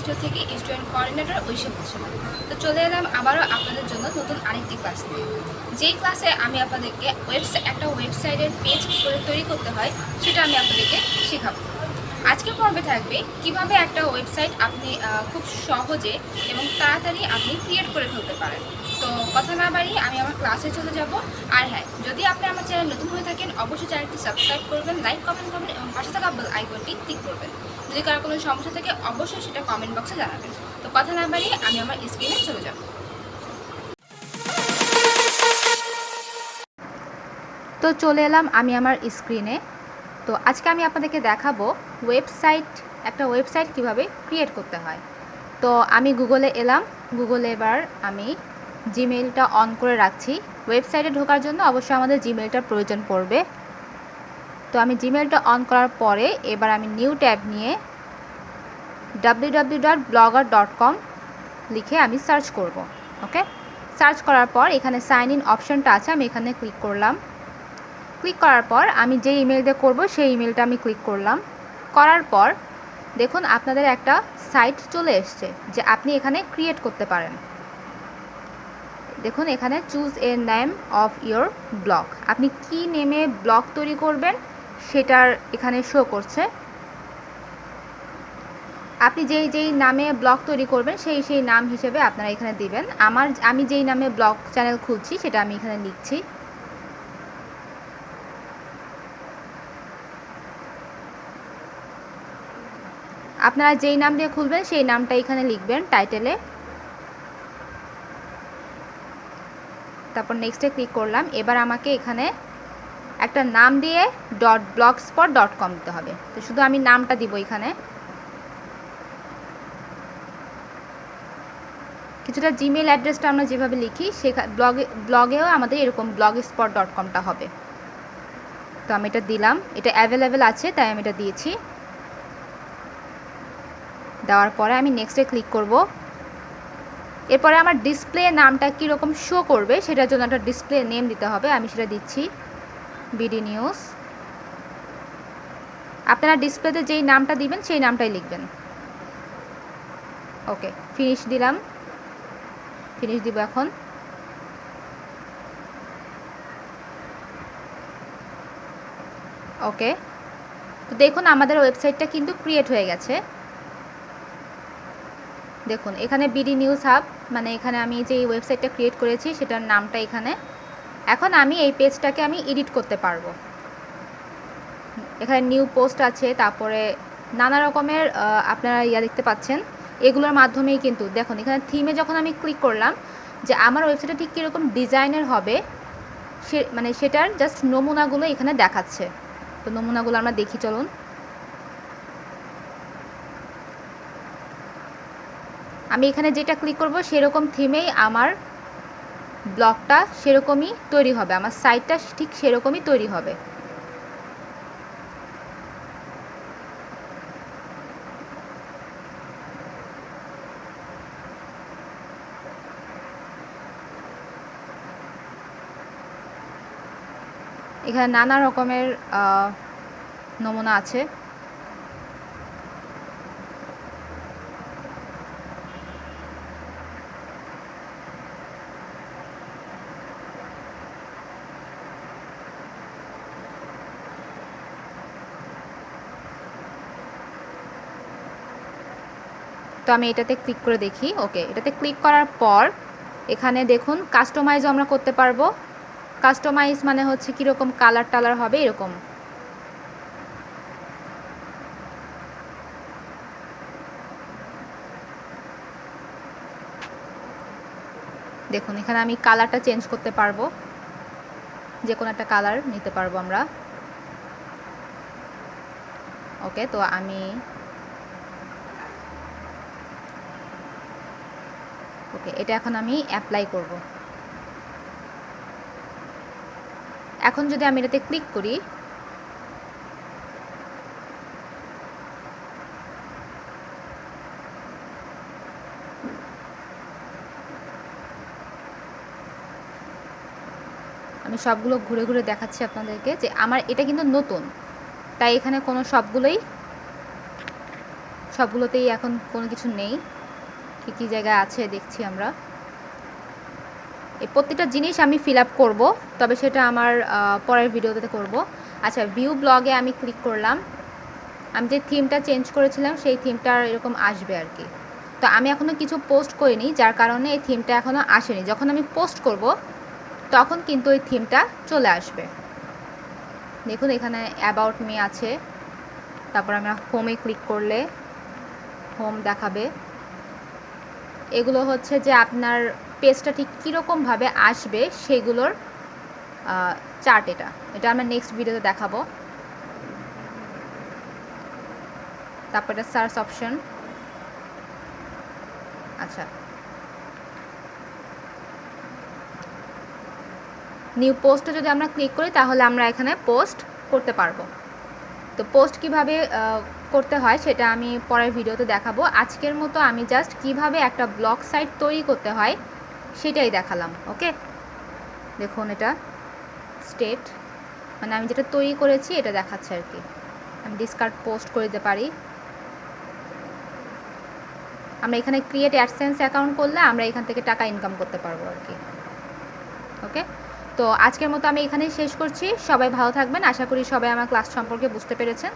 Hostel থেকে student coordinator Oishi বলছি। তো চলে এলাম আবারও আপনাদের জন্য নতুন আরেকটি ক্লাস নিয়ে, যেই ক্লাসে আমি আপনাদেরকে একটা ওয়েবসাইটের পেজ করে তৈরি করতে হয় সেটা আমি আপনাদেরকে শেখাবো। আজকের পর্বে থাকবে কিভাবে একটা ওয়েবসাইট আপনি খুব সহজে এবং তাড়াতাড়ি আপনি ক্রিয়েট করে ফেলতে পারেন। তো কথা না বাড়িয়ে আমি আমার ক্লাসে চলে যাব। আর হ্যাঁ, যদি আপনি আমার চ্যানেল নতুন হয়ে থাকেন অবশ্যই চ্যানেলটি সাবস্ক্রাইব করবেন, লাইক কমেন্ট করবেন এবং পাশে থাকা বেল আইকনটি ক্লিক করবেন। যদি কারো কোনো সমস্যা থাকে অবশ্যই সেটা কমেন্ট বক্সে জানাবেন। তো কথা না বাড়িয়ে আমি আমার স্ক্রিনে চলে যাব। তো চলে এলাম আমি আমার স্ক্রিনে। তো আজকে আমি আপনাদেরকে দেখাবো একটা ওয়েবসাইট কিভাবে ক্রিয়েট করতে হয়। তো আমি গুগলে এলাম। গুগলে এবার আমি জিমেইলটা অন করে রাখছি। ওয়েবসাইটে ঢোকার জন্য অবশ্যই আমাদের জিমেইলটার প্রয়োজন পড়বে। তো আমি জিমেইলটা অন করার পরে এবার আমি নিউ ট্যাব নিয়ে www.blogger.com লিখে আমি সার্চ করব। ওকে, সার্চ করার পর এখানে সাইন ইন অপশনটা আছে, আমি এখানে ক্লিক করলাম। ক্লিক করার পর আমি যে ইমেল দিয়ে করব সেই ইমেলটা আমি ক্লিক করলাম। করার পর দেখুন আপনাদের একটা সাইট চলে এসছে যে আপনি এখানে ক্রিয়েট করতে পারেন। দেখুন এখানে choose a name of your blog, আপনি কি নেমে ব্লগ তৈরি করবেন সেটার এখানে শো করছে। আপনি যেই নামে ব্লগ তৈরি করবেন সেই নাম হিসেবে আপনারা এখানে দিবেন। আমি যেই নামে ব্লগ চ্যানেল খুলছি সেটা আমি এখানে লিখছি। আপনারা যেই নাম দিয়ে খুলবেন সেই নামটা এখানে লিখবেন টাইটেলে। তারপর নেক্সটে ক্লিক করলাম। এবার আমাকে এখানে একটা নাম দিয়ে .blogspot.com দিতে হবে। তো শুধু আমি নামটা দিব এখানে। কিছুটা জিমেল অ্যাড্রেসটা আমরা যেভাবে লিখি ব্লগেও আমাদের এরকম blogspot.comটা হবে। তো আমি এটা দিলাম, এটা অ্যাভেলেবেল আছে তাই আমি এটা দিয়েছি। দেওয়ার পরে আমি নেক্সটে ক্লিক করব। এরপরে আমার ডিসপ্লে নামটা কীরকম শো করবে সেটার জন্য একটা ডিসপ্লে নেম দিতে হবে, আমি সেটা দিচ্ছি বিডি নিউজ। আপনারা ডিসপ্লেতে যেই নামটা দিবেন সেই নামটাই লিখবেন। ওকে, ফিনিশ দিলাম, ফিনিশ দিব এখন। ওকে, তো দেখুন আমাদের ওয়েবসাইটটা কিন্তু ক্রিয়েট হয়ে গেছে। দেখুন এখানে বিডি নিউজ হাব, মানে এখানে আমি যে ওয়েবসাইটটা ক্রিয়েট করেছি সেটার নামটা এখানে। এখন আমি এই পেজটাকে আমি এডিট করতে পারবো। এখানে নিউ পোস্ট আছে, তারপরে নানা রকমের আপনারা দেখতে পাচ্ছেন। এগুলোর মাধ্যমেই কিন্তু দেখুন এখানে থিমে যখন আমি ক্লিক করলাম যে আমার ওয়েবসাইটটা ঠিক কীরকম ডিজাইনের হবে সেটার জাস্ট নমুনাগুলো এখানে দেখাচ্ছে। তো নমুনাগুলো আমরা দেখি চলুন। আমি এখানে যেটা ক্লিক করব সেরকম থিমেই আমার ব্লগটা সেরকমই তৈরি হবে, আমার সাইটটা ঠিক সেরকমই তৈরি হবে। এখানে নানা রকমের নমুনা আছে। তো আমি এটাতে ক্লিক করে দেখি। ওকে, এটাতে ক্লিক করার পর এখানে দেখুন কাস্টমাইজও আমরা করতে পারবো। কাস্টমাইজ মানে হচ্ছে কীরকম কালার টালার হবে এরকম। দেখুন এখানে আমি কালারটা চেঞ্জ করতে পারবো, যে কোনো একটা কালার নিতে পারবো আমরা। ওকে, তো আমি এটা এখন আমি অ্যাপ্লাই করব। এখন যদি আমি এটাতে ক্লিক করি আমি সবগুলো ঘুরে ঘুরে দেখাচ্ছি আপনাদেরকে যে আমার এটা কিন্তু নতুন, তাই এখানে কোনো সবগুলোতেই এখন কোনো কিছু নেই, কী কী জায়গায় আছে দেখছি আমরা। এই প্রত্যেকটা জিনিস আমি ফিল আপ করবো, তবে সেটা আমার পরের ভিডিওতে করব। আচ্ছা, ভিউ ব্লগে আমি ক্লিক করলাম। আমি যে থিমটা চেঞ্জ করেছিলাম সেই থিমটার এরকম আসবে আর কি। তো আমি এখনও কিছু পোস্ট করিনি, যার কারণে এই থিমটা এখনও আসেনি। যখন আমি পোস্ট করব তখন কিন্তু এই থিমটা চলে আসবে। দেখুন এখানে অ্যাবাউট মি আছে, তারপর আমরা হোমে ক্লিক করলে হোম দেখাবে। এগুলো হচ্ছে যে আপনার পেজটা ঠিক কীরকমভাবে আসবে সেগুলোর চার্ট। এটা আমরা নেক্সট ভিডিওতে দেখাবো। তারপর এটা সার্চ অপশন। আচ্ছা, নিউ পোস্টে যদি আমরা ক্লিক করি তাহলে আমরা এখানে পোস্ট করতে পারবো। তো পোস্ট কিভাবে করতে হয় সেটা আমি পরের ভিডিওতে দেখাবো। আজকের মতো আমি জাস্ট কিভাবে একটা ব্লগ সাইট তৈরি করতে হয় সেটাই দেখালাম। ওকে, দেখুন এটা স্টেট, মানে আমি যেটা তৈরি করেছি এটা দেখাচ্ছে আর কি। আমি ডিসকার্ড পোস্ট করে দিতে পারি। আমরা এখানে ক্রিয়েট অ্যাডসেন্স অ্যাকাউন্ট করলে আমরা এখান থেকে টাকা ইনকাম করতে পারবো আর কি। ওকে, তো আজকের মতো আমি এখানেই শেষ করছি। সবাই ভালো থাকবেন। আশা করি সবাই আমার ক্লাস সম্পর্কে বুঝতে পেরেছেন।